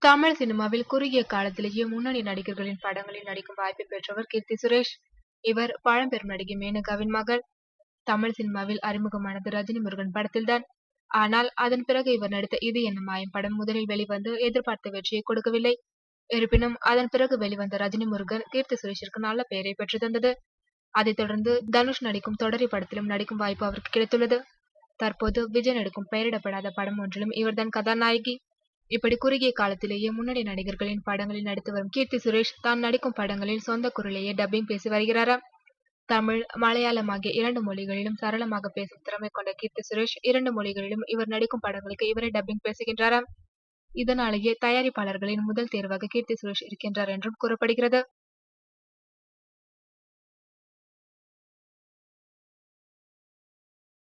தமிழ் சினிமாவில் குறுகிய காலத்திலேயே முன்னணி நடிகர்களின் படங்களில் நடிக்கும் வாய்ப்பை பெற்றவர் கீர்த்தி சுரேஷ். இவர் பழம்பெரும் நடிகை மேனகாவின் மகள். தமிழ் சினிமாவில் அறிமுகமானது ரஜினி முருகன் படத்தில்தான். ஆனால் அதன் பிறகு இவர் நடித்த இது என்ன மாயம் படம் முதலில் வெளிவந்து எதிர்பார்த்த வெற்றியை கொடுக்கவில்லை. இருப்பினும் அதன் பிறகு வெளிவந்த ரஜினி முருகன் கீர்த்தி சுரேஷிற்கு நல்ல பெயரை பெற்று தந்தது. அதைத் தொடர்ந்து தனுஷ் நடிக்கும் தொடரி படத்திலும் நடிக்கும் வாய்ப்பு அவருக்கு கிடைத்துள்ளது. தற்போது விஜய் நடிக்கும் பெயரிடப்படாத படம் ஒன்றிலும் இவர்தான் கதாநாயகி. இப்படி குறுகிய காலத்திலேயே முன்னணி நடிகர்களின் படங்களில் நடித்து வரும் கீர்த்தி சுரேஷ் தான் நடிக்கும் படங்களில் சொந்த குரலேயே டப்பிங் பேசி வருகிறாராம். தமிழ், மலையாளம் ஆகிய 2 மொழிகளிலும் சரளமாக பேசும் திறமை கொண்ட கீர்த்தி சுரேஷ் 2 மொழிகளிலும் இவர் நடிக்கும் படங்களுக்கு இவரே டப்பிங் பேசுகின்றாராம். இதனாலேயே தயாரிப்பாளர்களின் முதல் தேர்வாக கீர்த்தி சுரேஷ் இருக்கின்றார் என்றும் கூறப்படுகிறது.